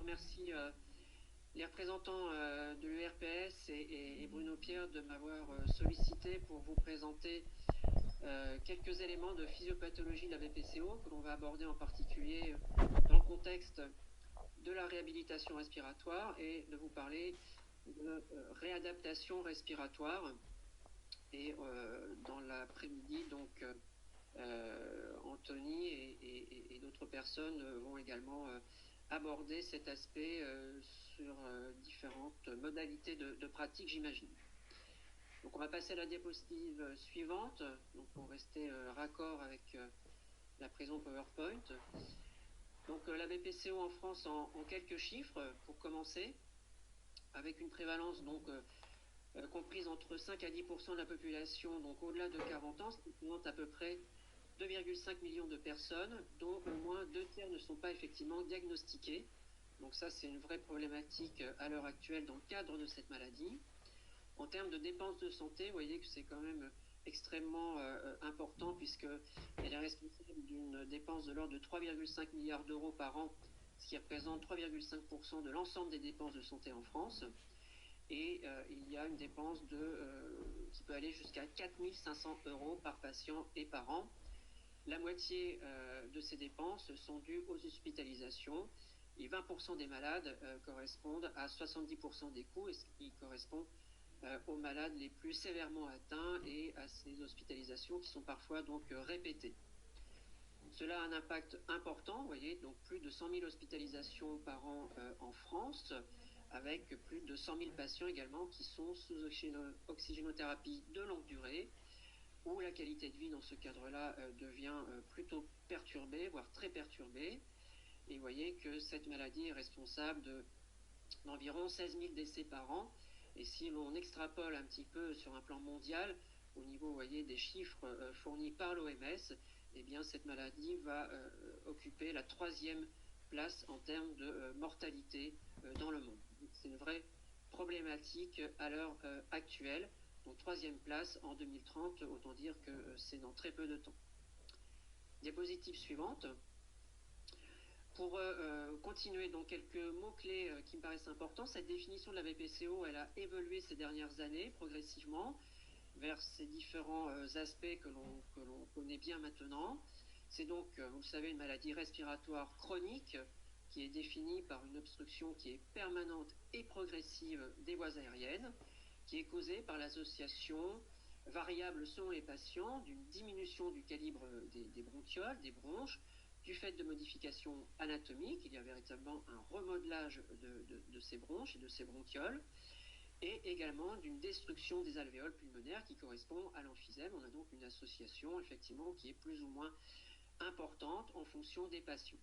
remercie les représentants de l'URPS et Bruno Pierre de m'avoir sollicité pour vous présenter quelques éléments de physiopathologie de la BPCO que l'on va aborder en particulier dans le contexte de la réhabilitation respiratoire et de vous parler de réadaptation respiratoire. Et dans l'après-midi, donc, Anthony et d'autres personnes vont également aborder cet aspect sur différentes modalités de pratique, j'imagine. Donc on va passer à la diapositive suivante, donc pour rester raccord avec la présente PowerPoint. Donc la BPCO en France en quelques chiffres pour commencer, avec une prévalence donc comprise entre 5 à 10% de la population, donc au-delà de 40 ans, ce qui représente à peu près 2,5 millions de personnes, dont au moins 2 tiers ne sont pas effectivement diagnostiqués. Donc ça, c'est une vraie problématique à l'heure actuelle dans le cadre de cette maladie. En termes de dépenses de santé, vous voyez que c'est quand même extrêmement important, puisqu'elle est responsable d'une dépense de l'ordre de 3,5 milliards d'euros par an, ce qui représente 3,5% de l'ensemble des dépenses de santé en France. Et il y a une dépense qui peut aller jusqu'à 4 500 euros par patient et par an. La moitié de ces dépenses sont dues aux hospitalisations et 20% des malades correspondent à 70% des coûts, et ce qui correspond aux malades les plus sévèrement atteints et à ces hospitalisations qui sont parfois donc répétées. Cela a un impact important, vous voyez, donc plus de 100 000 hospitalisations par an en France, avec plus de 100 000 patients également qui sont sous oxygénothérapie de longue durée, où la qualité de vie dans ce cadre-là devient plutôt perturbée, voire très perturbée. Et vous voyez que cette maladie est responsable d'environ 16 000 décès par an. Et si l'on extrapole un petit peu sur un plan mondial, au niveau, vous voyez, des chiffres fournis par l'OMS, eh bien cette maladie va occuper la 3e place en termes de mortalité dans le monde. C'est une vraie problématique à l'heure actuelle. Donc 3e place en 2030, autant dire que c'est dans très peu de temps. Diapositive suivante. Pour continuer, donc quelques mots-clés qui me paraissent importants. Cette définition de la BPCO, elle a évolué ces dernières années progressivement vers ces différents aspects que l'on connaît bien maintenant. C'est donc, vous le savez, une maladie respiratoire chronique qui est définie par une obstruction qui est permanente et progressive des voies aériennes, qui est causée par l'association variable selon les patients d'une diminution du calibre des bronchioles, des bronches, du fait de modifications anatomiques. Il y a véritablement un remodelage de ces bronches et de ces bronchioles, et également d'une destruction des alvéoles pulmonaires qui correspond à l'emphysème. On a donc une association effectivement qui est plus ou moins importante en fonction des patients.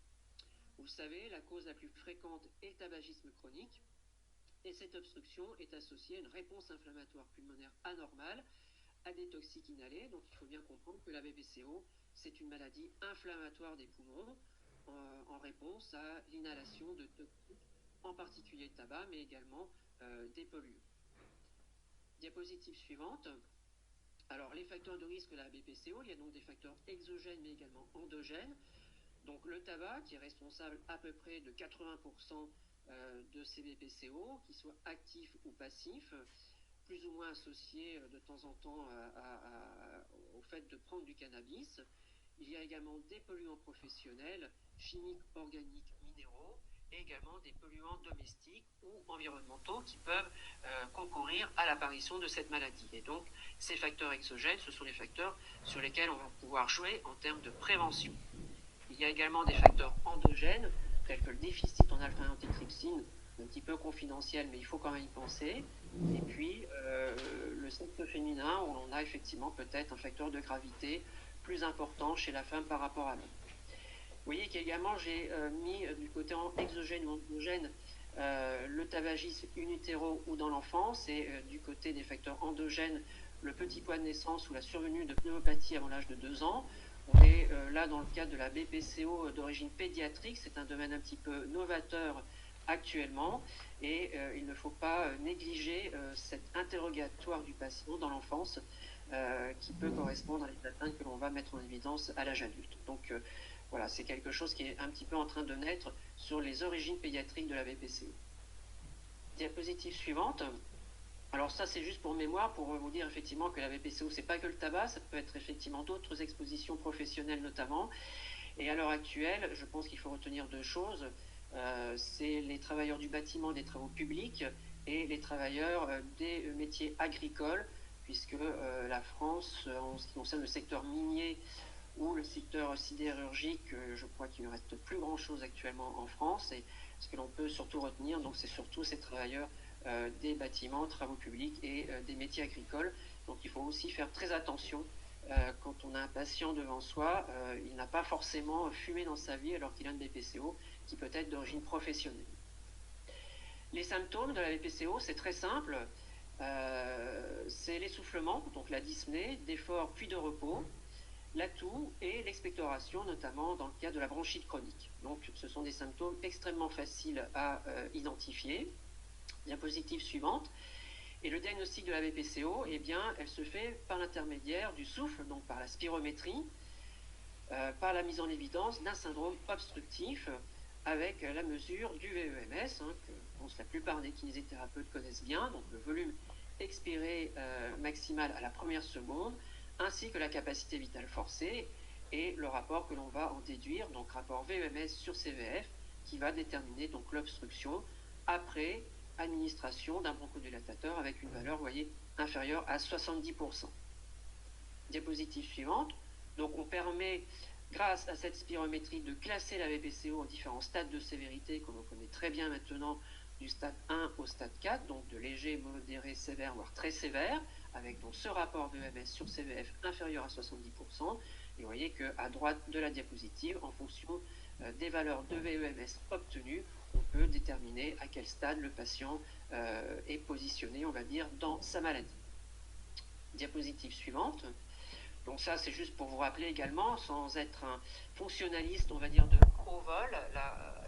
Vous le savez, la cause la plus fréquente est le tabagisme chronique, et cette obstruction est associée à une réponse inflammatoire pulmonaire anormale à des toxiques inhalés. Donc il faut bien comprendre que la BPCO, c'est une maladie inflammatoire des poumons en réponse à l'inhalation de toxiques, en particulier le tabac, mais également des polluants. Diapositive suivante. Alors les facteurs de risque de la BPCO, il y a donc des facteurs exogènes mais également endogènes. Donc le tabac qui est responsable à peu près de 80% de ces BPCO, qu'ils soient actifs ou passifs, plus ou moins associés de temps en temps au fait de prendre du cannabis. Il y a également des polluants professionnels, chimiques, organiques, minéraux, et également des polluants domestiques ou environnementaux qui peuvent concourir à l'apparition de cette maladie. Et donc, ces facteurs exogènes, ce sont les facteurs sur lesquels on va pouvoir jouer en termes de prévention. Il y a également des facteurs endogènes, tels que le déficit en alpha-antitrypsine, un petit peu confidentiel, mais il faut quand même y penser. Et puis, le sexe féminin, où l'on a effectivement peut-être un facteur de gravité plus important chez la femme par rapport à l'homme. Vous voyez qu'également, j'ai mis du côté exogène ou endogène le tabagisme in utero ou dans l'enfance, et du côté des facteurs endogènes, le petit poids de naissance ou la survenue de pneumopathie avant l'âge de 2 ans. On est là dans le cadre de la BPCO d'origine pédiatrique, c'est un domaine un petit peu novateur actuellement, et il ne faut pas négliger cet interrogatoire du patient dans l'enfance qui peut correspondre à les atteintes que l'on va mettre en évidence à l'âge adulte. Donc Voilà, c'est quelque chose qui est un petit peu en train de naître sur les origines pédiatriques de la BPCO. Diapositive suivante. Alors ça, c'est juste pour mémoire, pour vous dire effectivement que la BPCO, c'est pas que le tabac, ça peut être effectivement d'autres expositions professionnelles notamment. Et à l'heure actuelle, je pense qu'il faut retenir deux choses. C'est les travailleurs du bâtiment, des travaux publics, et les travailleurs des métiers agricoles, puisque la France, en ce qui concerne le secteur minier ou le secteur sidérurgique, je crois qu'il ne reste plus grand-chose actuellement en France. Et ce que l'on peut surtout retenir, donc, c'est surtout ces travailleurs des bâtiments, travaux publics et des métiers agricoles. Donc il faut aussi faire très attention quand on a un patient devant soi, il n'a pas forcément fumé dans sa vie alors qu'il a une BPCO qui peut être d'origine professionnelle. Les symptômes de la BPCO, c'est très simple. C'est l'essoufflement, donc la dyspnée, d'effort puis de repos, la toux et l'expectoration, notamment dans le cas de la bronchite chronique. Donc ce sont des symptômes extrêmement faciles à identifier. Diapositive suivante. Et le diagnostic de la BPCO, eh bien, elle se fait par l'intermédiaire du souffle, donc par la spirométrie, par la mise en évidence d'un syndrome obstructif avec la mesure du VEMS, que je pense la plupart des kinésithérapeutes connaissent bien, donc le volume expiré maximal à la première seconde, ainsi que la capacité vitale forcée, et le rapport que l'on va en déduire, donc rapport VEMS sur CVF, qui va déterminer donc l'obstruction après administration d'un bronchodilatateur avec une valeur, vous voyez, inférieure à 70%. Diapositive suivante. Donc on permet, grâce à cette spirométrie, de classer la BPCO en différents stades de sévérité, comme on connaît très bien maintenant, du stade 1 au stade 4, donc de léger, modéré, sévère, voire très sévère, avec donc ce rapport VEMS sur CVF inférieur à 70%. Et vous voyez qu'à droite de la diapositive, en fonction des valeurs de VEMS obtenues, on peut déterminer à quel stade le patient est positionné, on va dire, dans sa maladie. Diapositive suivante. Donc ça, c'est juste pour vous rappeler également, sans être un fonctionnaliste, on va dire, de haut vol,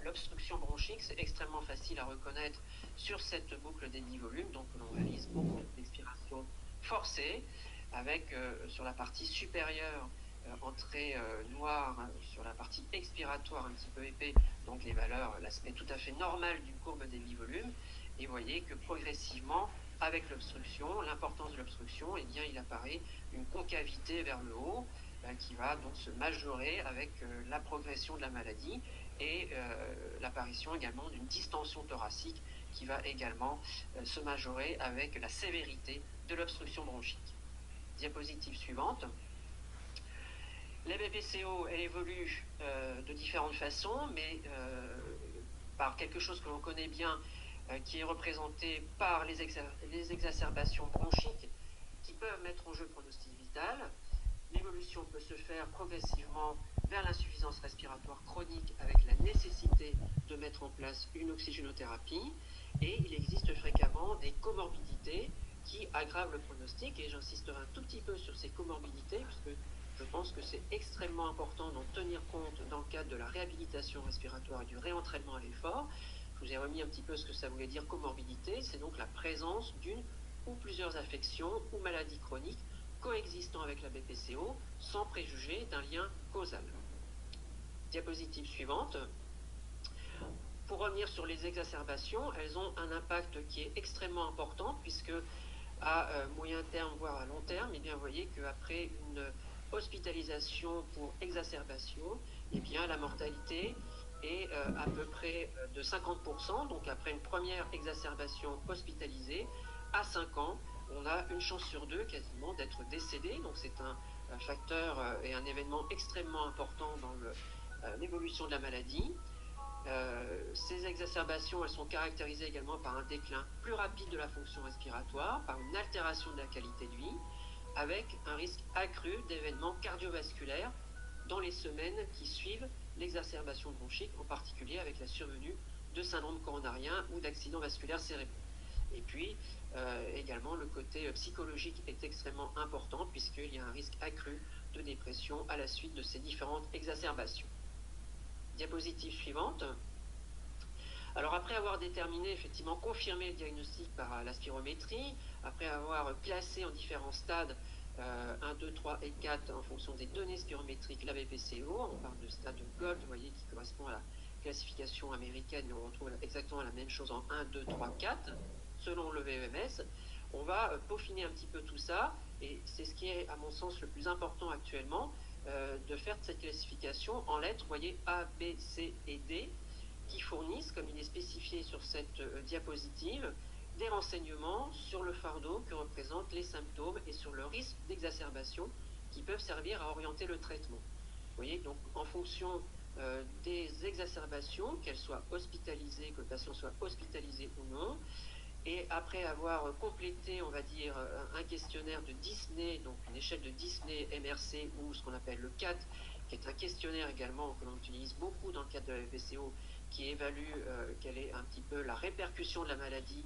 l'obstruction bronchique, c'est extrêmement facile à reconnaître sur cette boucle débit-volume. Donc l'on réalise beaucoup d'expiration forcée, avec sur la partie supérieure, entrée noire, sur la partie expiratoire un petit peu épais, donc les valeurs, l'aspect tout à fait normal d'une courbe débit-volume. Et vous voyez que progressivement, avec l'obstruction, l'importance de l'obstruction, eh bien, il apparaît une concavité vers le haut qui va donc se majorer avec la progression de la maladie et l'apparition également d'une distension thoracique qui va également se majorer avec la sévérité de l'obstruction bronchique. Diapositive suivante. La BPCO, elle évolue de différentes façons, mais par quelque chose que l'on connaît bien, qui est représenté par les exacerbations bronchiques qui peuvent mettre en jeu le pronostic vital. L'évolution peut se faire progressivement vers l'insuffisance respiratoire chronique avec la nécessité de mettre en place une oxygénothérapie. Et il existe fréquemment des comorbidités qui aggravent le pronostic. Et j'insisterai un tout petit peu sur ces comorbidités, puisque je pense que c'est extrêmement important d'en tenir compte dans le cadre de la réhabilitation respiratoire et du réentraînement à l'effort. Je vous ai remis un petit peu ce que ça voulait dire comorbidité. C'est donc la présence d'une ou plusieurs affections ou maladies chroniques coexistant avec la BPCO sans préjuger d'un lien causal. Diapositive suivante. Pour revenir sur les exacerbations, elles ont un impact qui est extrêmement important puisque à moyen terme, voire à long terme, eh bien, vous voyez qu'après une hospitalisation pour exacerbation, eh bien, la mortalité est à peu près de 50%. Donc après une première exacerbation hospitalisée, à 5 ans, on a une chance sur deux quasiment d'être décédé. Donc c'est un facteur et un événement extrêmement important dans l'évolution de la maladie. Ces exacerbations, elles sont caractérisées également par un déclin plus rapide de la fonction respiratoire, par une altération de la qualité de vie, avec un risque accru d'événements cardiovasculaires dans les semaines qui suivent l'exacerbation bronchique, en particulier avec la survenue de syndrome coronarien ou d'accidents vasculaires cérébraux. Et puis, également, le côté psychologique est extrêmement important puisqu'il y a un risque accru de dépression à la suite de ces différentes exacerbations. Diapositive suivante. Alors après avoir déterminé, effectivement confirmé le diagnostic par la spirométrie, après avoir classé en différents stades 1, 2, 3 et 4 en fonction des données spirométriques, la BPCO. On parle de stade Gold, vous voyez, qui correspond à la classification américaine, mais on retrouve exactement la même chose en 1, 2, 3, 4, selon le VMS. On va peaufiner un petit peu tout ça, et c'est ce qui est, à mon sens, le plus important actuellement, de faire cette classification en lettres, vous voyez, A, B, C et D, qui fournissent, comme il est spécifié sur cette diapositive, des renseignements sur le fardeau que représentent les symptômes et sur le risque d'exacerbation qui peuvent servir à orienter le traitement. Vous voyez, donc en fonction des exacerbations, qu'elles soient hospitalisées, que le patient soit hospitalisé ou non, et après avoir complété, on va dire, un questionnaire de Disney, donc une échelle de Disney MRC, ou ce qu'on appelle le CAT, qui est un questionnaire également que l'on utilise beaucoup dans le cadre de la FPCO, qui évalue quelle est un petit peu la répercussion de la maladie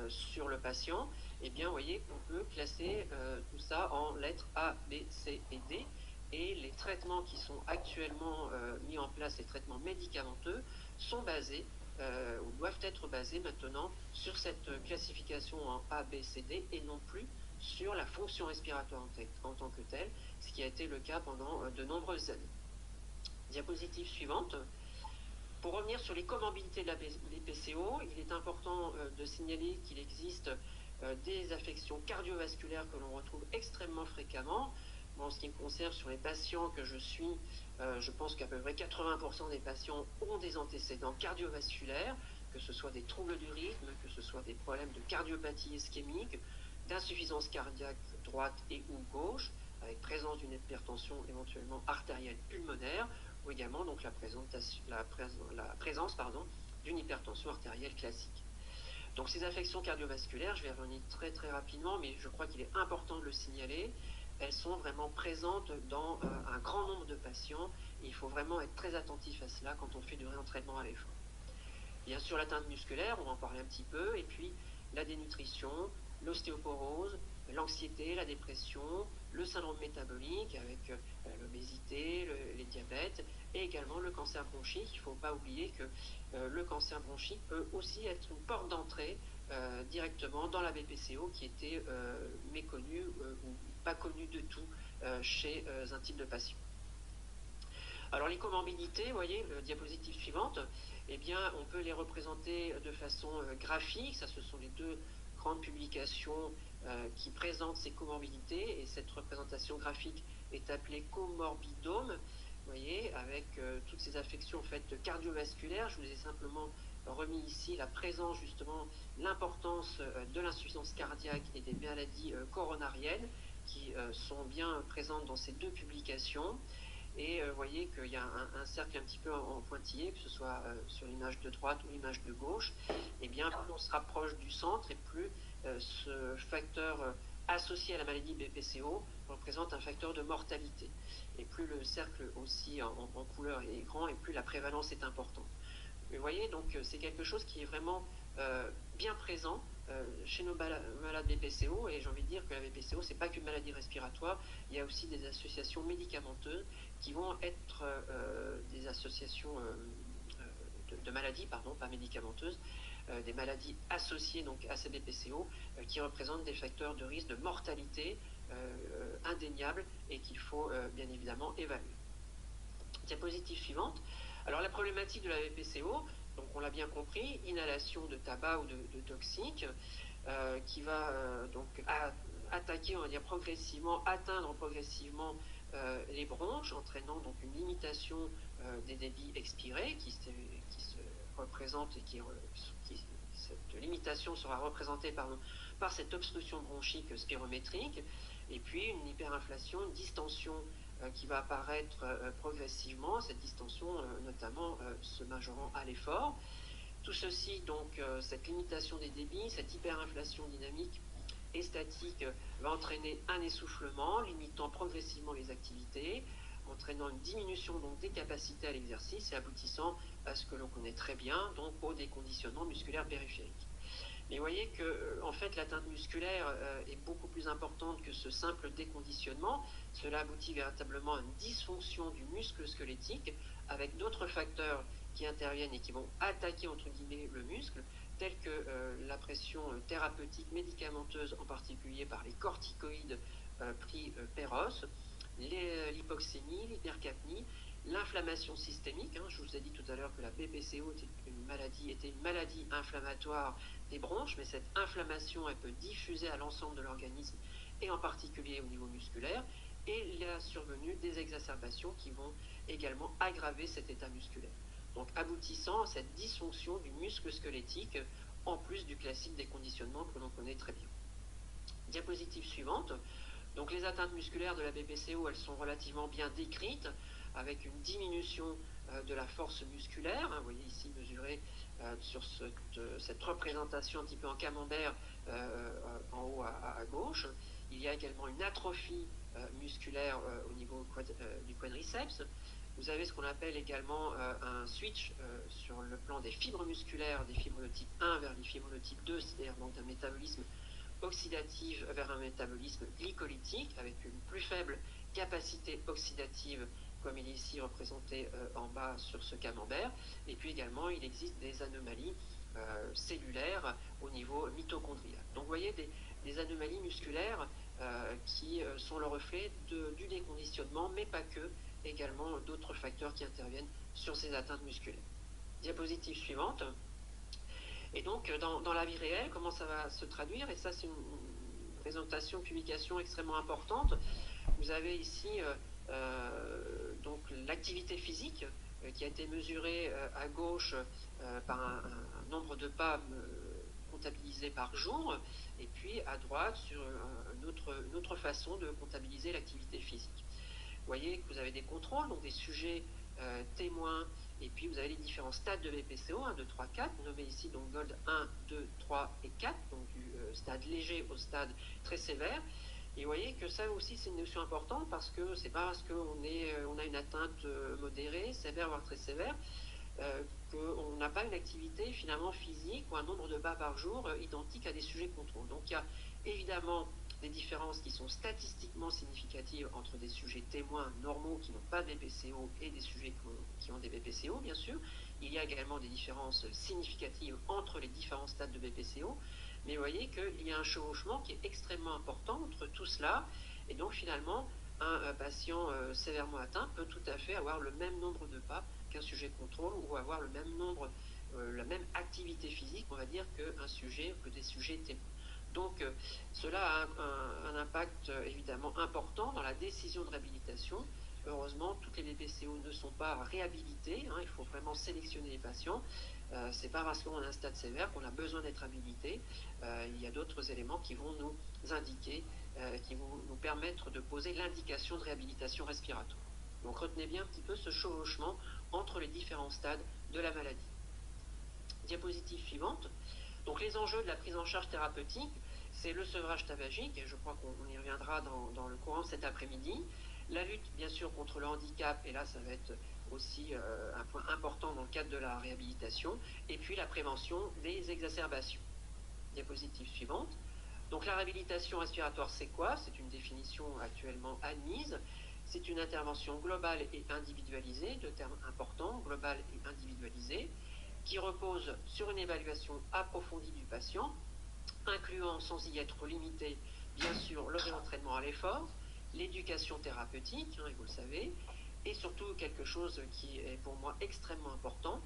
sur le patient, et bien vous voyez qu'on peut classer tout ça en lettres A, B, C et D, et les traitements qui sont actuellement mis en place, les traitements médicamenteux, sont basés ou doivent être basés maintenant sur cette classification en A, B, C, D et non plus sur la fonction respiratoire en tant que telle, ce qui a été le cas pendant de nombreuses années. Diapositive suivante. Pour revenir sur les comorbidités de la BPCO, il est important de signaler qu'il existe des affections cardiovasculaires que l'on retrouve extrêmement fréquemment. En ce qui me concerne, sur les patients que je suis, je pense qu'à peu près 80% des patients ont des antécédents cardiovasculaires, que ce soit des troubles du rythme, que ce soit des problèmes de cardiopathie ischémique, d'insuffisance cardiaque droite et ou gauche, avec présence d'une hypertension éventuellement artérielle pulmonaire, ou également donc la présence d'une hypertension artérielle classique. Donc ces affections cardiovasculaires, je vais revenir très très rapidement, mais je crois qu'il est important de le signaler, elles sont vraiment présentes dans un grand nombre de patients, et il faut vraiment être très attentif à cela quand on fait du réentraînement à l'effort. Bien sûr, l'atteinte musculaire, on va en parler un petit peu, et puis la dénutrition, l'ostéoporose, l'anxiété, la dépression, le syndrome métabolique avec l'obésité, les diabètes, et également le cancer bronchique. Il ne faut pas oublier que le cancer bronchique peut aussi être une porte d'entrée directement dans la BPCO qui était méconnue ou pas connue de tout chez un type de patient. Alors les comorbidités, vous voyez, diapositive suivante, eh bien, on peut les représenter de façon graphique. Ça, ce sont les deux grandes publications qui présentent ces comorbidités, et cette représentation graphique est appelée comorbidome, vous voyez, avec toutes ces affections en fait cardiovasculaires. Je vous ai simplement remis ici la présence, justement, l'importance de l'insuffisance cardiaque et des maladies coronariennes qui sont bien présentes dans ces deux publications. Et vous voyez qu'il y a un cercle un petit peu en pointillé, que ce soit sur l'image de droite ou l'image de gauche. Et bien, plus on se rapproche du centre, et plus ce facteur associé à la maladie BPCO représente un facteur de mortalité. Et plus le cercle aussi en couleur est grand, et plus la prévalence est importante. Vous voyez, donc c'est quelque chose qui est vraiment bien présent chez nos malades BPCO, et j'ai envie de dire que la BPCO, c'est pas qu'une maladie respiratoire, il y a aussi des associations médicamenteuses qui vont être des associations de maladies, pardon, pas médicamenteuses, des maladies associées donc à ces BPCO qui représentent des facteurs de risque de mortalité indéniables et qu'il faut bien évidemment évaluer. Diapositive suivante. Alors la problématique de la BPCO, donc on l'a bien compris, inhalation de tabac ou de toxiques, qui va donc attaquer, on va dire progressivement, atteindre progressivement les bronches, entraînant donc une limitation des débits expirés qui se représente, et cette limitation sera représentée par cette obstruction bronchique spirométrique, et puis une hyperinflation, une distension qui va apparaître progressivement, cette distension notamment se majorant à l'effort. Tout ceci, donc cette limitation des débits, cette hyperinflation dynamique et statique va entraîner un essoufflement, limitant progressivement les activités, entraînant une diminution donc des capacités à l'exercice et aboutissant à ce que l'on connaît très bien, donc au déconditionnement musculaire périphérique. Mais vous voyez que en fait, l'atteinte musculaire est beaucoup plus importante que ce simple déconditionnement. Cela aboutit véritablement à une dysfonction du muscle squelettique, avec d'autres facteurs qui interviennent et qui vont attaquer entre guillemets le muscle, tels que la pression thérapeutique médicamenteuse, en particulier par les corticoïdes pris Péros, l'hypoxémie, l'hypercapnie, l'inflammation systémique. Je vous ai dit tout à l'heure que la BPCO était une maladie inflammatoire des bronches, mais cette inflammation, elle peut diffuser à l'ensemble de l'organisme, et en particulier au niveau musculaire, et la survenue des exacerbations qui vont également aggraver cet état musculaire. Donc aboutissant à cette dysfonction du muscle squelettique, en plus du classique des conditionnements que l'on connaît très bien. Diapositive suivante. Donc les atteintes musculaires de la BPCO, elles sont relativement bien décrites, avec une diminution de la force musculaire. Vous voyez ici mesuré sur cette représentation un petit peu en camembert en haut à gauche. Il y a également une atrophie musculaire au niveau du quadriceps. Vous avez ce qu'on appelle également un switch sur le plan des fibres musculaires, des fibres de type 1 vers les fibres de type 2, c'est-à-dire donc d'un métabolisme oxydatif vers un métabolisme glycolytique, avec une plus faible capacité oxydative, comme il est ici représenté en bas sur ce camembert. Et puis également, il existe des anomalies cellulaires au niveau mitochondrial. Donc vous voyez des anomalies musculaires qui sont le reflet du déconditionnement, mais pas que, également d'autres facteurs qui interviennent sur ces atteintes musculaires. Diapositive suivante. Et donc, dans la vie réelle, comment ça va se traduire? Et ça, c'est une présentation, publication extrêmement importante. Vous avez ici donc l'activité physique qui a été mesurée à gauche par un nombre de pas comptabilisés par jour, et puis à droite sur une autre façon de comptabiliser l'activité physique. Vous voyez que vous avez des contrôles, donc des sujets témoins, et puis vous avez les différents stades de BPCO, 1, 2, 3, 4, nommés ici donc GOLD 1, 2, 3 et 4, donc du stade léger au stade très sévère. Et vous voyez que ça aussi c'est une notion importante, parce que c'est pas parce qu'on a une atteinte modérée, sévère, voire très sévère, qu'on n'a pas une activité finalement physique ou un nombre de pas par jour identique à des sujets contrôle. Donc il y a évidemment des différences qui sont statistiquement significatives entre des sujets témoins normaux qui n'ont pas de BPCO et des sujets qui ont des BPCO, bien sûr. Il y a également des différences significatives entre les différents stades de BPCO, mais vous voyez qu'il y a un chevauchement qui est extrêmement important entre tout cela, et donc finalement, un patient sévèrement atteint peut tout à fait avoir le même nombre de pas qu'un sujet contrôle, ou avoir le même nombre, la même activité physique, on va dire, que des sujets témoins. Donc cela a un impact évidemment important dans la décision de réhabilitation. Heureusement, toutes les BPCO ne sont pas réhabilitées, il faut vraiment sélectionner les patients. C'est pas parce qu'on a un stade sévère qu'on a besoin d'être habilité. Il y a d'autres éléments qui vont nous indiquer, qui vont nous permettre de poser l'indication de réhabilitation respiratoire. Donc retenez bien un petit peu ce chevauchement entre les différents stades de la maladie. Diapositive suivante. Donc les enjeux de la prise en charge thérapeutique, c'est le sevrage tabagique, et je crois qu'on y reviendra dans le courant de cet après-midi. La lutte, bien sûr, contre le handicap, et là, ça va être aussi un point important dans le cadre de la réhabilitation, et puis la prévention des exacerbations. Diapositive suivante. Donc la réhabilitation respiratoire, c'est quoi? C'est une définition actuellement admise. C'est une intervention globale et individualisée, deux termes importants, globale et individualisée, qui repose sur une évaluation approfondie du patient, incluant, sans y être limité, bien sûr, le réentraînement à l'effort, l'éducation thérapeutique, vous le savez, et surtout quelque chose qui est pour moi extrêmement important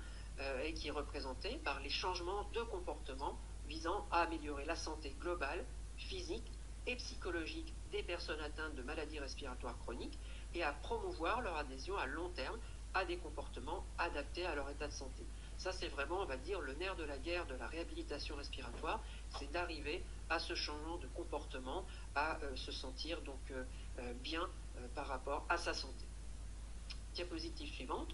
et qui est représenté par les changements de comportement visant à améliorer la santé globale, physique et psychologique des personnes atteintes de maladies respiratoires chroniques, et à promouvoir leur adhésion à long terme à des comportements adaptés à leur état de santé. Ça, c'est vraiment, on va dire, le nerf de la guerre de la réhabilitation respiratoire, c'est d'arriver à ce changement de comportement, à se sentir donc bien par rapport à sa santé. Diapositive suivante.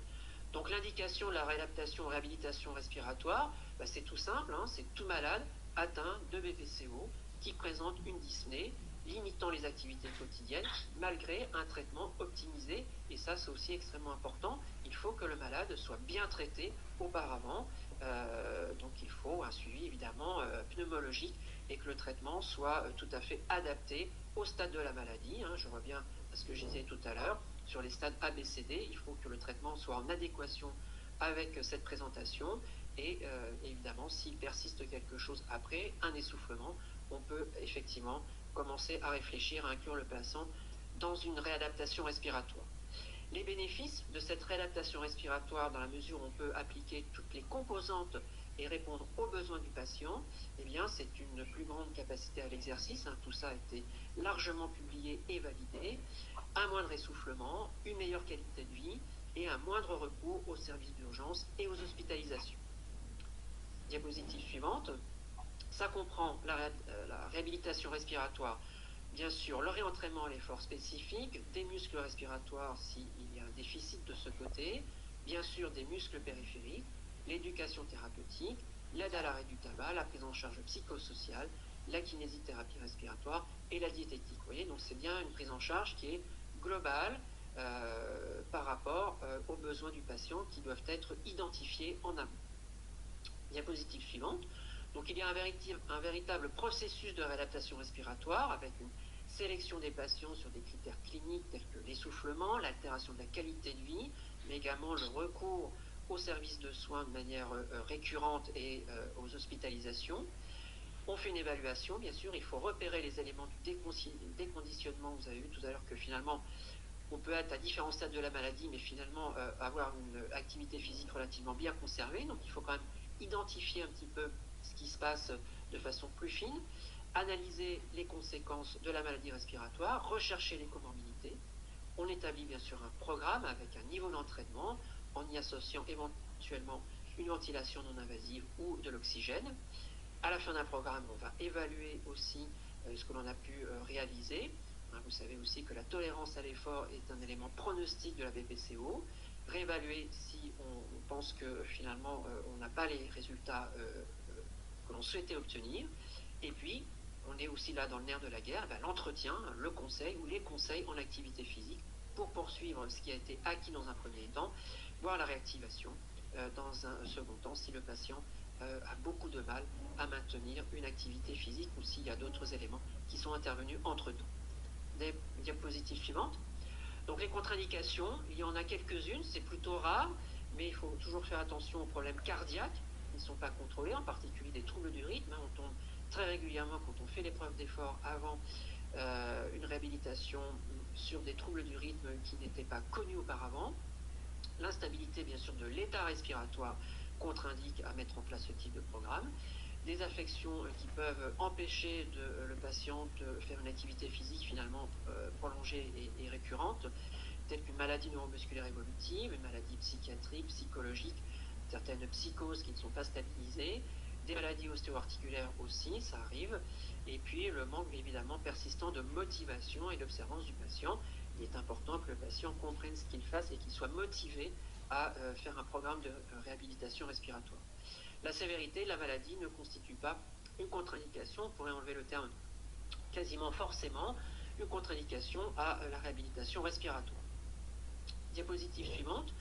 Donc l'indication de la réhabilitation respiratoire, c'est tout simple, c'est tout malade atteint de BPCO qui présente une dyspnée limitant les activités quotidiennes malgré un traitement optimisé. Et ça, c'est aussi extrêmement important. Il faut que le malade soit bien traité auparavant. Donc il faut un suivi évidemment pneumologique, et que le traitement soit tout à fait adapté au stade de la maladie. Je reviens à ce que je disais tout à l'heure. Sur les stades A, B, C, D, il faut que le traitement soit en adéquation avec cette présentation. Et évidemment, s'il persiste quelque chose après, un essoufflement, on peut effectivement commencer à réfléchir à inclure le patient dans une réadaptation respiratoire. Les bénéfices de cette réadaptation respiratoire, dans la mesure où on peut appliquer toutes les composantes et répondre aux besoins du patient, eh bien, c'est une plus grande capacité à l'exercice. Tout ça a été largement publié et validé. Un moindre essoufflement, une meilleure qualité de vie et un moindre recours aux services d'urgence et aux hospitalisations. Diapositive suivante. Ça comprend la réhabilitation respiratoire, bien sûr, le réentraînement à l'effort spécifique, des muscles respiratoires s'il y a un déficit de ce côté, bien sûr des muscles périphériques, l'éducation thérapeutique, l'aide à l'arrêt du tabac, la prise en charge psychosociale, la kinésithérapie respiratoire et la diététique. Vous voyez, donc c'est bien une prise en charge qui est globale par rapport aux besoins du patient qui doivent être identifiés en amont. Diapositive suivante. Donc il y a un véritable processus de réadaptation respiratoire avec une sélection des patients sur des critères cliniques tels que l'essoufflement, l'altération de la qualité de vie, mais également le recours aux services de soins de manière récurrente et aux hospitalisations. On fait une évaluation, bien sûr, il faut repérer les éléments du déconditionnement. Vous avez vu tout à l'heure que finalement, on peut être à différents stades de la maladie, mais finalement avoir une activité physique relativement bien conservée. Donc il faut quand même identifier un petit peu ce qui se passe de façon plus fine, analyser les conséquences de la maladie respiratoire, rechercher les comorbidités. On établit bien sûr un programme avec un niveau d'entraînement en y associant éventuellement une ventilation non invasive ou de l'oxygène. À la fin d'un programme, on va évaluer aussi ce que l'on a pu réaliser. Vous savez aussi que la tolérance à l'effort est un élément pronostic de la BPCO. Réévaluer si on pense que finalement on n'a pas les résultats que l'on souhaitait obtenir. Et puis, on est aussi là dans le nerf de la guerre, l'entretien, le conseil ou les conseils en activité physique pour poursuivre ce qui a été acquis dans un premier temps, voire la réactivation dans un second temps si le patient a beaucoup de mal à maintenir une activité physique ou s'il y a d'autres éléments qui sont intervenus entre-temps. Des diapositives suivantes. Donc les contre-indications, il y en a quelques-unes, c'est plutôt rare, mais il faut toujours faire attention aux problèmes cardiaques qui ne sont pas contrôlés, en particulier des troubles du rythme. On tombe très régulièrement quand on fait l'épreuve d'effort avant une réhabilitation sur des troubles du rythme qui n'étaient pas connus auparavant. L'instabilité, bien sûr, de l'état respiratoire contre-indique à mettre en place ce type de programme. Des affections qui peuvent empêcher le patient de faire une activité physique finalement prolongée et récurrente, telles qu'une maladie neuromusculaire évolutive, une maladie psychiatrique, psychologique, certaines psychoses qui ne sont pas stabilisées, des maladies ostéo-articulaires aussi, ça arrive, et puis le manque évidemment persistant de motivation et d'observance du patient. Il est important que le patient comprenne ce qu'il fasse et qu'il soit motivé à faire un programme de réhabilitation respiratoire. La sévérité de la maladie ne constitue pas une contre-indication, on pourrait enlever le terme quasiment forcément, une contre-indication à la réhabilitation respiratoire. Diapositive suivante.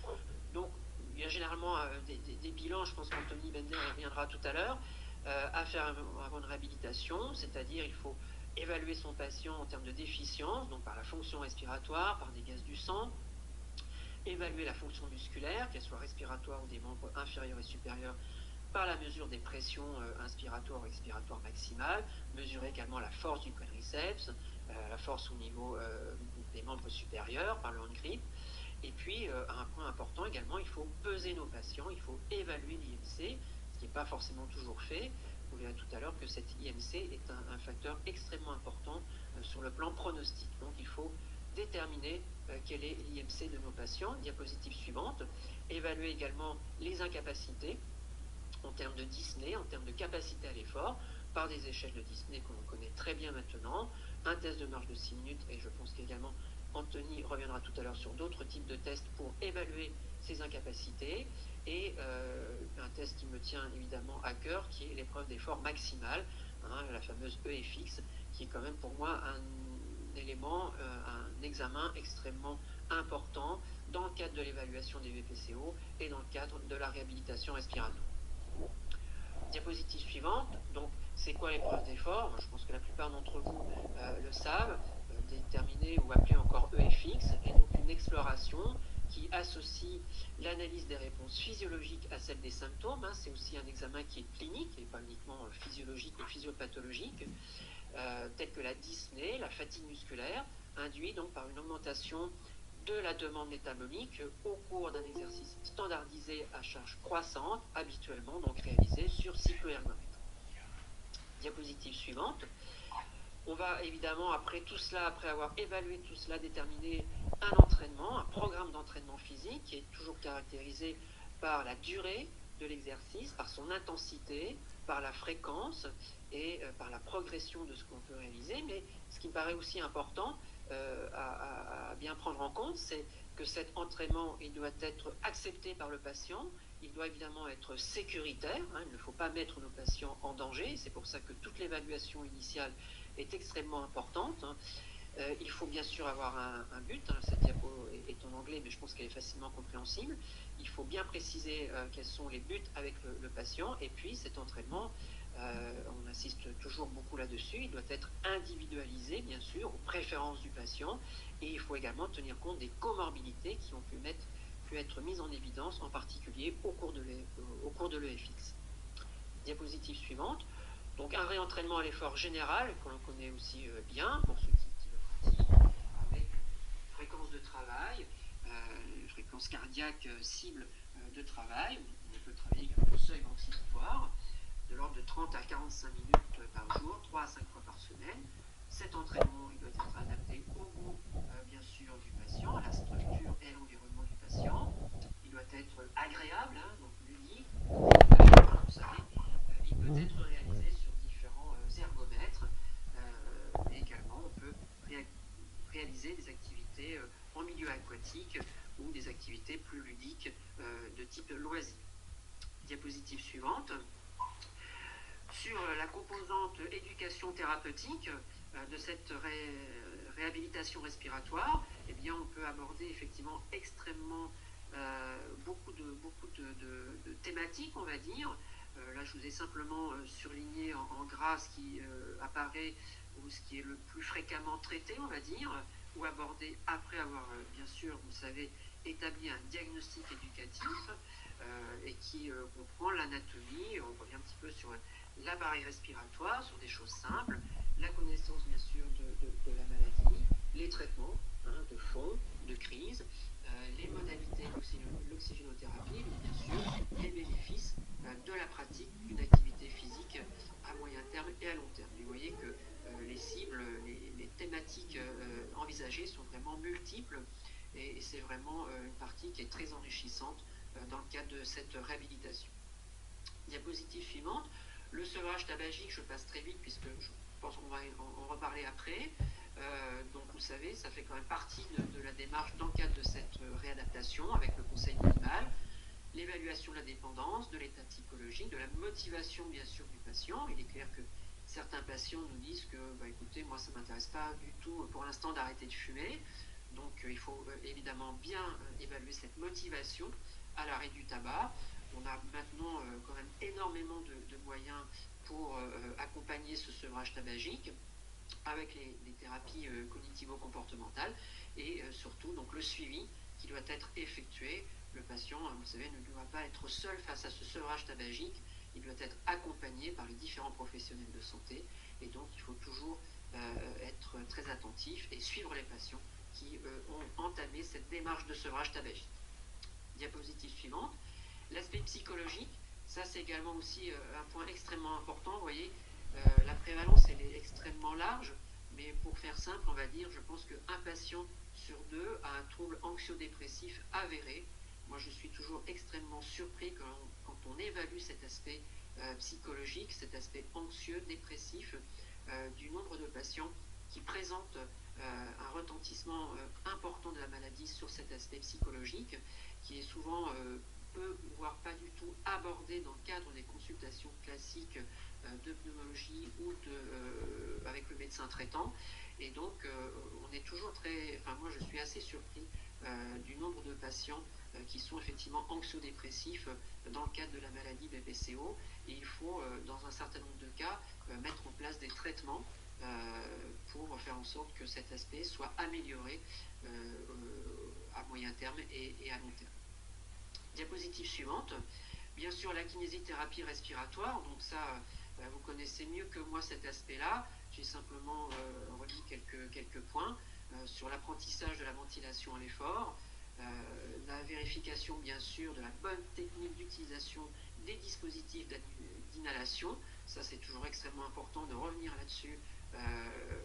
Donc, il y a généralement des bilans, je pense qu'Anthony Bender reviendra tout à l'heure, à faire avant une réhabilitation, c'est-à-dire il faut évaluer son patient en termes de déficience, donc par la fonction respiratoire, par des gaz du sang, évaluer la fonction musculaire, qu'elle soit respiratoire ou des membres inférieurs et supérieurs, par la mesure des pressions inspiratoires ou expiratoires maximales, mesurer également la force du quadriceps, la force au niveau des membres supérieurs par le hand grip. Et puis, un point important également, il faut peser nos patients, il faut évaluer l'IMC, ce qui n'est pas forcément toujours fait. Vous verrez tout à l'heure que cette IMC est un facteur extrêmement important sur le plan pronostic. Donc, il faut déterminer quelle est l'IMC de nos patients. Diapositive suivante. Évaluer également les incapacités en termes de dyspnée, en termes de capacité à l'effort, par des échelles de dyspnée que l'on connaît très bien maintenant, un test de marche de 6 minutes, et je pense qu'également Anthony reviendra tout à l'heure sur d'autres types de tests pour évaluer ces incapacités, et un test qui me tient évidemment à cœur, qui est l'épreuve d'effort maximale, la fameuse EFX, qui est quand même pour moi un élément, un examen extrêmement important dans le cadre de l'évaluation des VPCO et dans le cadre de la réhabilitation respiratoire. Diapositive suivante. Donc, c'est quoi l'épreuve d'effort? Je pense que la plupart d'entre vous le savent, déterminée ou appelée encore EFX, est donc une exploration qui associe l'analyse des réponses physiologiques à celle des symptômes. C'est aussi un examen qui est clinique et pas uniquement physiologique ou physiopathologique. telles que la dyspnée, la fatigue musculaire, induite donc par une augmentation de la demande métabolique au cours d'un exercice standardisé à charge croissante, habituellement donc réalisé sur cycle ergomètre. Diapositive suivante. On va évidemment, après avoir évalué tout cela, déterminer un entraînement, un programme d'entraînement physique qui est toujours caractérisé par la durée de l'exercice, par son intensité, par la fréquence et par la progression de ce qu'on peut réaliser. Mais ce qui me paraît aussi important à bien prendre en compte, c'est que cet entraînement, il doit être accepté par le patient, il doit évidemment être sécuritaire, il ne faut pas mettre nos patients en danger, c'est pour ça que toute l'évaluation initiale est extrêmement importante. Il faut bien sûr avoir un but, cette diapo est en anglais, mais je pense qu'elle est facilement compréhensible. Il faut bien préciser quels sont les buts avec le patient, et puis cet entraînement, on insiste toujours beaucoup là-dessus, il doit être individualisé, bien sûr, aux préférences du patient, et il faut également tenir compte des comorbidités qui ont pu être mises en évidence, en particulier au cours de l'EFX. Diapositive suivante. Donc un réentraînement à l'effort général, que l'on connaît aussi bien, pour ceux qui le pratiquent, avec fréquence de travail, fréquence cardiaque cible de travail. On peut travailler également au seuil oxydatoire, de l'ordre de 30 à 45 minutes par jour, 3 à 5 fois par semaine. Cet entraînement, il doit être adapté au goût, bien sûr, du patient, à la structure et à l'environnement du patient. Il doit être agréable, donc ludique. Vous savez, il peut être réalisé sur différents ergomètres. Et également, on peut réaliser des activités en milieu aquatique ou des activités plus ludiques de type loisir. Diapositive suivante. Sur la composante éducation thérapeutique de cette réhabilitation respiratoire, eh bien, on peut aborder effectivement extrêmement beaucoup de thématiques, on va dire. Là, je vous ai simplement surligné en gras ce qui apparaît ou ce qui est le plus fréquemment traité, on va dire, ou abordé après avoir, bien sûr, vous savez, établi un diagnostic éducatif et qui comprend l'anatomie. On revient un petit peu sur la barrière respiratoire, sur des choses simples, la connaissance, bien sûr, de la maladie, les traitements de fond, de crise, les modalités de l'oxygénothérapie, bien sûr, les bénéfices de la pratique d'une activité physique à moyen terme et à long terme. Et vous voyez que les cibles, les thématiques envisagées sont vraiment multiples et c'est vraiment une partie qui est très enrichissante dans le cadre de cette réhabilitation. Diapositive suivante. Le sevrage tabagique, je passe très vite puisque je pense qu'on va en reparler après. Donc vous savez, ça fait quand même partie de la démarche dans le cadre de cette réadaptation avec le conseil minimal, l'évaluation de la dépendance, de l'état psychologique, de la motivation bien sûr du patient. Il est clair que certains patients nous disent que, écoutez, moi ça ne m'intéresse pas du tout pour l'instant d'arrêter de fumer. Donc il faut évidemment bien évaluer cette motivation à l'arrêt du tabac. On a maintenant quand même énormément de moyens pour accompagner ce sevrage tabagique avec les thérapies cognitivo-comportementales et surtout donc le suivi qui doit être effectué. Le patient, vous savez, ne doit pas être seul face à ce sevrage tabagique, il doit être accompagné par les différents professionnels de santé et donc il faut toujours être très attentif et suivre les patients qui ont entamé cette démarche de sevrage tabagique. Diapositive suivante. L'aspect psychologique, ça c'est également aussi un point extrêmement important. Vous voyez, la prévalence elle est extrêmement large, mais pour faire simple, on va dire, je pense qu'un patient sur deux a un trouble anxio-dépressif avéré. Moi je suis toujours extrêmement surpris quand on évalue cet aspect psychologique, cet aspect anxieux, dépressif, du nombre de patients qui présentent un retentissement important de la maladie sur cet aspect psychologique, qui est souvent peu, voire pas du tout abordé dans le cadre des consultations classiques de pneumologie ou avec le médecin traitant. Et donc, on est toujours moi je suis assez surpris du nombre de patients qui sont effectivement anxio-dépressifs dans le cadre de la maladie BPCO. Et il faut, dans un certain nombre de cas, mettre en place des traitements pour faire en sorte que cet aspect soit amélioré à moyen terme et à long terme. Diapositive suivante. Bien sûr, la kinésithérapie respiratoire, donc ça, vous connaissez connaissez mieux que moi cet aspect-là. J'ai simplement remis quelques points sur l'apprentissage de la ventilation à l'effort, la vérification bien sûr de la bonne technique d'utilisation des dispositifs d'inhalation. Ça, c'est toujours extrêmement important de revenir là-dessus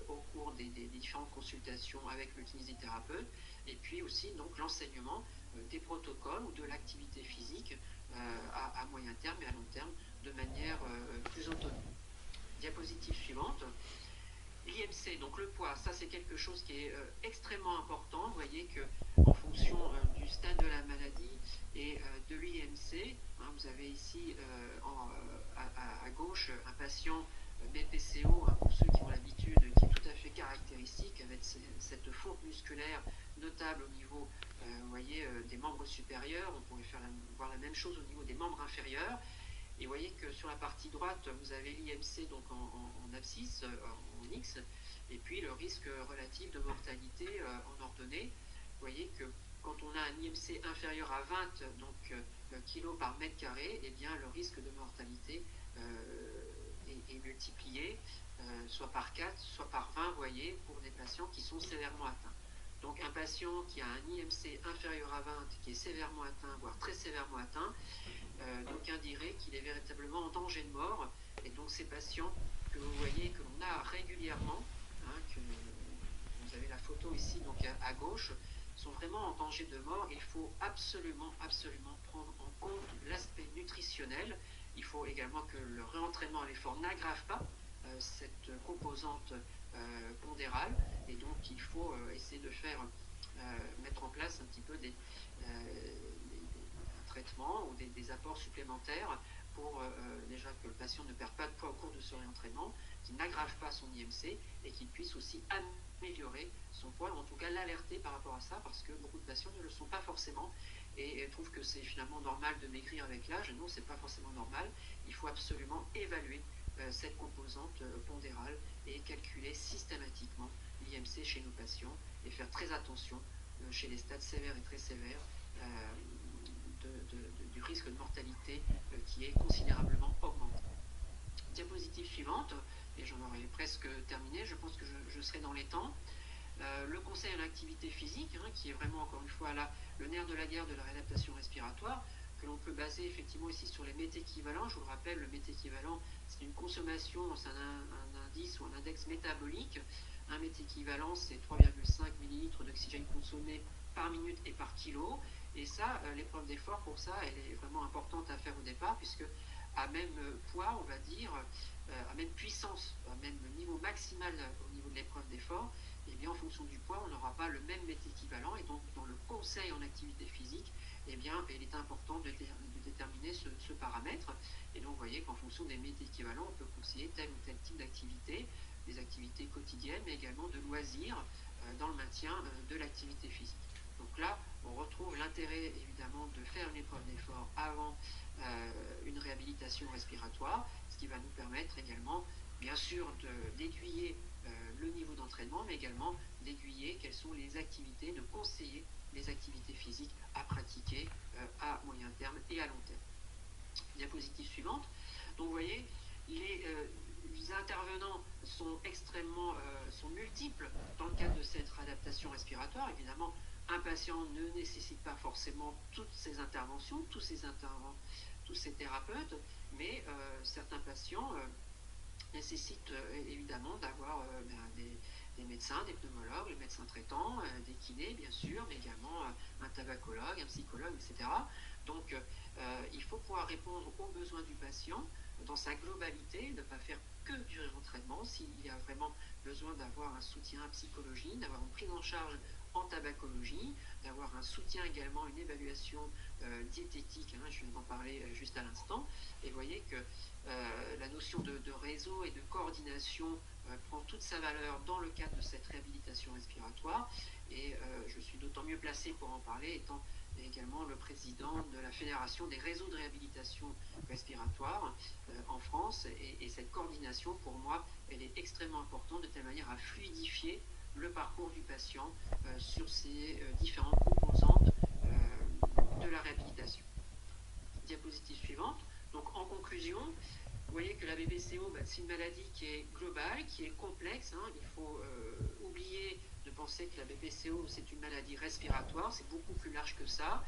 au cours des différentes consultations avec le kinésithérapeute. Et puis aussi donc l'enseignement des protocoles ou de l'activité physique à moyen terme et à long terme de manière plus autonome. Diapositive suivante. L'IMC, donc le poids, ça c'est quelque chose qui est extrêmement important. Vous voyez que en fonction du stade de la maladie et de l'IMC, vous avez ici à gauche un patient BPCO, pour ceux qui ont l'habitude, qui est tout à fait caractéristique avec cette fonte musculaire notable au niveau vous voyez, des membres supérieurs. On pourrait voir la même chose au niveau des membres inférieurs. Et vous voyez que sur la partie droite, vous avez l'IMC donc en abscisse, en X, et puis le risque relatif de mortalité en ordonnée. Vous voyez que quand on a un IMC inférieur à 20 kg par mètre carré, eh bien, le risque de mortalité est multiplié soit par 4, soit par 20, vous voyez, pour des patients qui sont sévèrement atteints. Donc un patient qui a un IMC inférieur à 20, qui est sévèrement atteint, voire très sévèrement atteint, d'aucuns diraient qu'il est véritablement en danger de mort. Et donc ces patients que vous voyez, que l'on a régulièrement, que vous avez la photo ici donc à gauche, sont vraiment en danger de mort. Il faut absolument prendre en compte l'aspect nutritionnel. Il faut également que le réentraînement à l'effort n'aggrave pas cette composante pondérale, et donc il faut essayer de mettre en place un petit peu des traitements ou des apports supplémentaires pour déjà que le patient ne perde pas de poids au cours de ce réentraînement, qu'il n'aggrave pas son IMC et qu'il puisse aussi améliorer son poids, en tout cas l'alerter par rapport à ça, parce que beaucoup de patients ne le sont pas forcément et trouvent que c'est finalement normal de maigrir avec l'âge. Non, c'est pas forcément normal. Il faut absolument évaluer cette composante pondérale et calculer systématiquement l'IMC chez nos patients et faire très attention chez les stades sévères et très sévères du risque de mortalité qui est considérablement augmenté. Diapositive suivante, et j'en aurai presque terminé, je pense que je serai dans les temps. Le conseil en activité physique, qui est vraiment encore une fois là le nerf de la guerre de la réadaptation respiratoire, que l'on peut baser effectivement ici sur les météquivalents. Je vous le rappelle, le météquivalent, c'est une consommation, c'est un indice ou un index métabolique. Un météquivalent, c'est 3,5 ml d'oxygène consommé par minute et par kilo. Et ça, l'épreuve d'effort, pour ça, elle est vraiment importante à faire au départ, puisque à même poids, on va dire, à même puissance, à même niveau maximal au niveau de l'épreuve d'effort, et bien en fonction du poids, on n'aura pas le même météquivalent. Et donc, dans le conseil en activité physique, eh bien, il est important de déterminer ce paramètre. Et donc, vous voyez qu'en fonction des météquivalents, on peut conseiller tel ou tel type d'activité, des activités quotidiennes, mais également de loisirs dans le maintien de l'activité physique. Donc là, on retrouve l'intérêt évidemment de faire une épreuve d'effort avant une réhabilitation respiratoire, ce qui va nous permettre également, bien sûr, d'aiguiller le niveau d'entraînement, mais également d'aiguiller quelles sont les activités, de conseiller les activités physiques à pratiquer à moyen terme et à long terme. Diapositive suivante. Donc vous voyez, les intervenants sont sont multiples dans le cadre de cette réadaptation respiratoire. Évidemment, un patient ne nécessite pas forcément toutes ces interventions, tous ces thérapeutes, mais certains patients nécessitent évidemment d'avoir des médecins, des pneumologues, les médecins traitants, des kinés bien sûr, mais également un tabacologue, un psychologue, etc. Donc il faut pouvoir répondre aux besoins du patient dans sa globalité, ne pas faire que du réentraînement. S'il y a vraiment besoin d'avoir un soutien en psychologie, d'avoir une prise en charge en tabacologie, d'avoir un soutien également, une évaluation diététique, je viens d'en parler juste à l'instant, et vous voyez que la notion de réseau et de coordination prend toute sa valeur dans le cadre de cette réhabilitation respiratoire, et je suis d'autant mieux placé pour en parler, étant également le président de la Fédération des réseaux de réhabilitation respiratoire en France, et cette coordination, pour moi, elle est extrêmement importante, de telle manière à fluidifier le parcours du patient sur ces différentes composantes de la réhabilitation. Diapositive suivante. Donc en conclusion, Vous voyez que la BPCO, c'est une maladie qui est globale, qui est complexe. Il faut oublier de penser que la BPCO, c'est une maladie respiratoire. C'est beaucoup plus large que ça.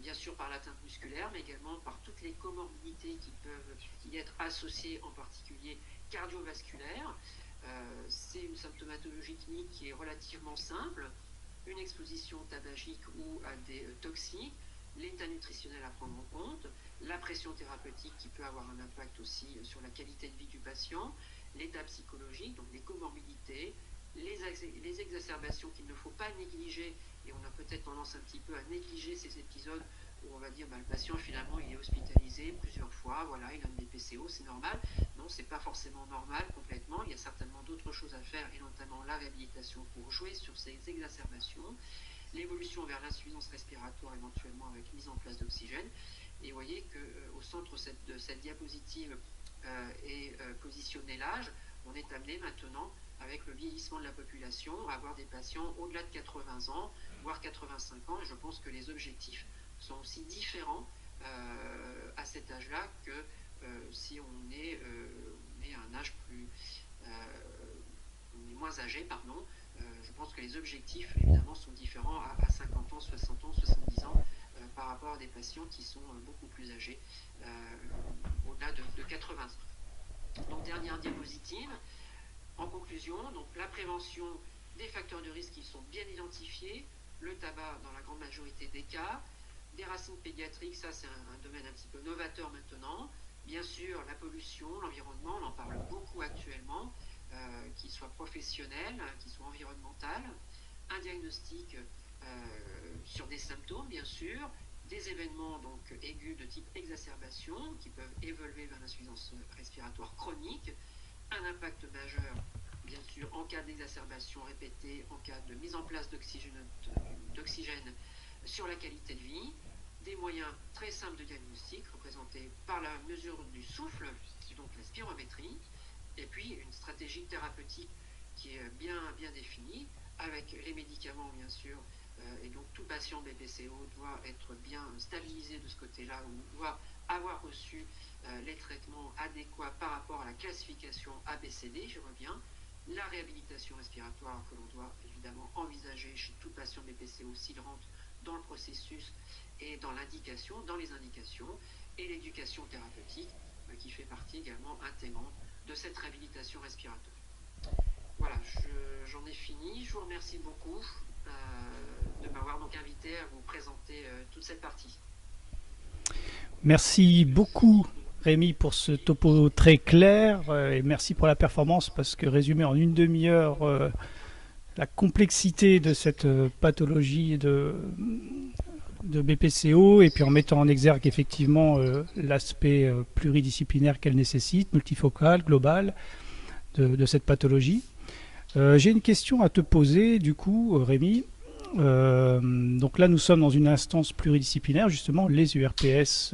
Bien sûr par l'atteinte musculaire, mais également par toutes les comorbidités qui peuvent y être associées, en particulier cardiovasculaires. C'est une symptomatologie clinique qui est relativement simple. Une exposition tabagique ou à des toxiques, l'état nutritionnel à prendre en compte, la pression thérapeutique qui peut avoir un impact aussi sur la qualité de vie du patient, l'état psychologique, donc les comorbidités, les exacerbations qu'il ne faut pas négliger, et on a peut-être tendance un petit peu à négliger ces épisodes où on va dire le patient finalement il est hospitalisé plusieurs fois, voilà, il a une BPCO, c'est normal. Non, c'est pas forcément normal complètement, il y a certainement d'autres choses à faire, et notamment la réhabilitation pour jouer sur ces exacerbations, l'évolution vers l'insuffisance respiratoire éventuellement avec mise en place d'oxygène. Et vous voyez qu'au centre de cette diapositive est positionné l'âge. On est amené maintenant, avec le vieillissement de la population, à avoir des patients au-delà de 80 ans, voire 85 ans. Et je pense que les objectifs sont aussi différents à cet âge-là que si on est à un âge plus... on est moins âgé, pardon. Je pense que les objectifs, évidemment, sont différents à 50 ans, 60 ans, 70 ans, par rapport à des patients qui sont beaucoup plus âgés, au-delà de 80 ans. Donc, dernière diapositive. En conclusion, donc, la prévention des facteurs de risque qui sont bien identifiés, le tabac dans la grande majorité des cas, des racines pédiatriques, ça c'est un domaine un petit peu novateur maintenant. Bien sûr, la pollution, l'environnement, on en parle beaucoup actuellement, qu'il soit professionnel, qu'il soit environnemental, un diagnostic sur des symptômes, bien sûr, des événements donc aigus de type exacerbation qui peuvent évoluer vers l'insuffisance respiratoire chronique, un impact majeur, bien sûr, en cas d'exacerbation répétée, en cas de mise en place d'oxygène sur la qualité de vie, des moyens très simples de diagnostic représentés par la mesure du souffle, donc la spirométrie, et puis une stratégie thérapeutique qui est bien définie, avec les médicaments bien sûr, et donc tout patient BPCO doit être bien stabilisé de ce côté-là, ou doit avoir reçu les traitements adéquats par rapport à la classification ABCD, je reviens, la réhabilitation respiratoire que l'on doit évidemment envisager chez tout patient BPCO s'il rentre dans le processus et dans l'indication, dans les indications, et l'éducation thérapeutique qui fait partie également intégrante de cette réhabilitation respiratoire. Voilà, j'en ai fini. Je vous remercie beaucoup de m'avoir donc invité à vous présenter toute cette partie. Merci beaucoup Rémi pour ce topo très clair et merci pour la performance parce que résumer en une demi-heure la complexité de cette pathologie de BPCO et puis en mettant en exergue effectivement l'aspect pluridisciplinaire qu'elle nécessite, multifocal, global de cette pathologie. J'ai une question à te poser du coup Rémi. Donc là nous sommes dans une instance pluridisciplinaire justement les URPS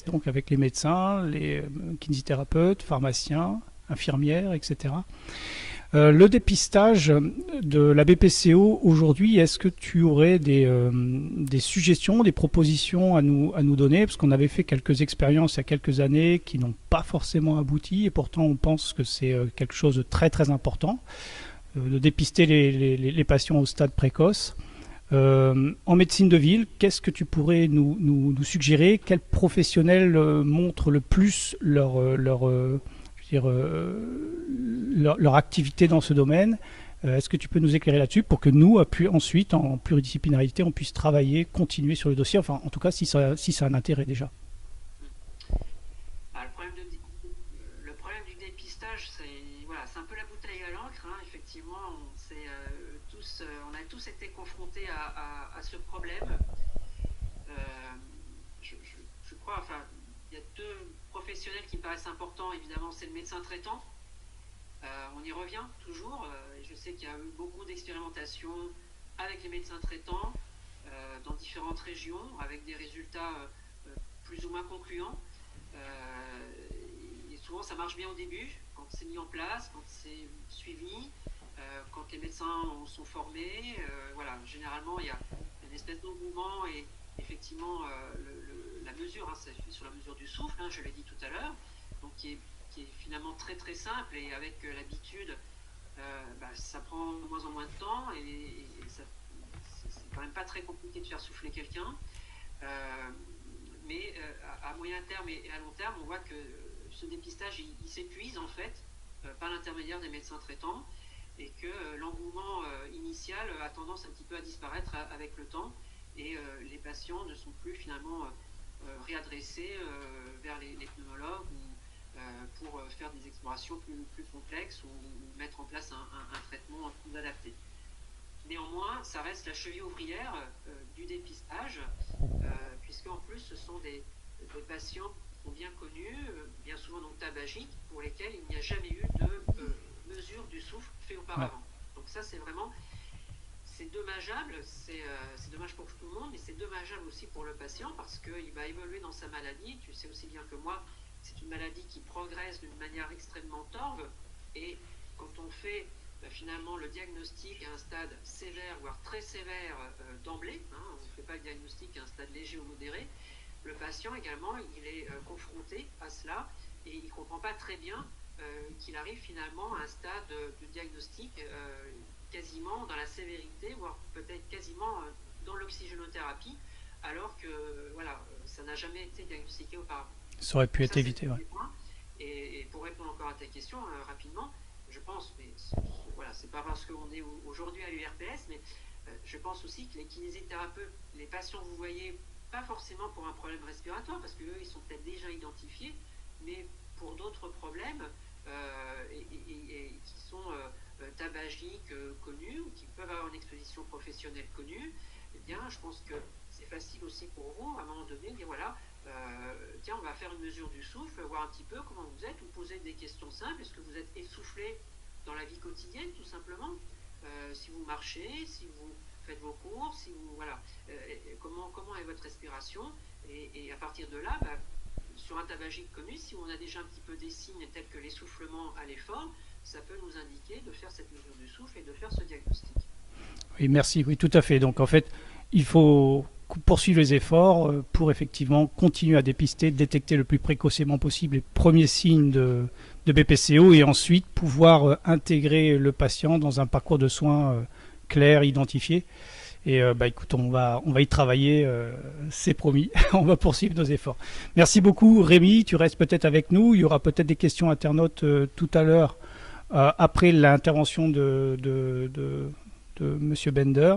donc avec les médecins, les kinésithérapeutes, pharmaciens, infirmières, etc. Le dépistage de la BPCO aujourd'hui, est-ce que tu aurais des suggestions, des propositions à nous donner? Parce qu'on avait fait quelques expériences il y a quelques années qui n'ont pas forcément abouti et pourtant on pense que c'est quelque chose de très très important de dépister les patients au stade précoce. En médecine de ville, qu'est-ce que tu pourrais nous suggérer? Quels professionnels montrent le plus leur activité dans ce domaine? Est-ce que tu peux nous éclairer là-dessus pour que nous, ensuite, en pluridisciplinarité, on puisse travailler, continuer sur le dossier, enfin, en tout cas, si ça a un intérêt déjà. Le problème du dépistage, c'est un peu la bouteille à l'encre. Effectivement, on a tous été confrontés à ce problème. Je crois, enfin, il y a deux professionnels qui me paraissent importants. Évidemment, c'est le médecin traitant. On y revient toujours. Je sais qu'il y a eu beaucoup d'expérimentations avec les médecins traitants dans différentes régions, avec des résultats plus ou moins concluants. Et souvent, ça marche bien au début, quand c'est mis en place, quand c'est suivi, quand les médecins sont formés. Voilà, généralement, il y a une espèce d'engouement et effectivement, la mesure, hein, c'est sur la mesure du souffle, hein, je l'ai dit tout à l'heure, donc qui est finalement très très simple, et avec l'habitude, ça prend de moins en moins de temps, et c'est quand même pas très compliqué de faire souffler quelqu'un. Mais à moyen terme et à long terme, on voit que ce dépistage, il s'épuise en fait par l'intermédiaire des médecins traitants, et que l'engouement initial a tendance un petit peu à disparaître avec le temps, et les patients ne sont plus finalement réadressés vers les pneumologues pour faire des explorations plus complexes, ou mettre en place un traitement plus adapté. Néanmoins, ça reste la cheville ouvrière du dépistage, puisque en plus ce sont des patients qui sont bien connus, bien souvent donc tabagiques, pour lesquels il n'y a jamais eu de mesure du souffle fait auparavant. Ouais. Donc ça, c'est dommageable, c'est dommage pour tout le monde, mais c'est dommageable aussi pour le patient, parce qu'il va évoluer dans sa maladie. Tu sais aussi bien que moi, c'est une maladie qui progresse d'une manière extrêmement torve, et quand on fait finalement le diagnostic à un stade sévère, voire très sévère d'emblée, hein, on ne fait pas le diagnostic à un stade léger ou modéré, le patient également, il est confronté à cela, et il ne comprend pas très bien qu'il arrive finalement à un stade de diagnostic quasiment dans la sévérité, voire peut-être quasiment dans l'oxygénothérapie, alors que voilà, ça n'a jamais été diagnostiqué auparavant. Ça aurait pu être évité, ouais. Et pour répondre encore à ta question rapidement, je pense, mais voilà, c'est pas parce qu'on est aujourd'hui à l'URPS, mais je pense aussi que les kinésithérapeutes, les patients, vous voyez, pas forcément pour un problème respiratoire, parce qu'eux, ils sont peut-être déjà identifiés, mais pour d'autres problèmes et qui sont tabagiques connus, ou qui peuvent avoir une exposition professionnelle connue, eh bien, je pense que c'est facile aussi pour vous, à un moment donné, de dire voilà, tiens, on va faire une mesure du souffle, voir un petit peu comment vous êtes, vous poser des questions simples. Est-ce que vous êtes essoufflé dans la vie quotidienne, tout simplement, si vous marchez, si vous faites vos courses, si vous, voilà, comment est votre respiration, et à partir de là, sur un tabagique connu, si on a déjà un petit peu des signes tels que l'essoufflement à l'effort, ça peut nous indiquer de faire cette mesure du souffle et de faire ce diagnostic. Oui, merci, oui, tout à fait. Donc en fait, il faut poursuivre les efforts pour effectivement continuer à dépister, détecter le plus précocement possible les premiers signes de BPCO, et ensuite pouvoir intégrer le patient dans un parcours de soins clair, identifié. Et écoute, on va y travailler, c'est promis. On va poursuivre nos efforts. Merci beaucoup, Rémi. Tu restes peut-être avec nous. Il y aura peut-être des questions internautes tout à l'heure après l'intervention de Monsieur Bender.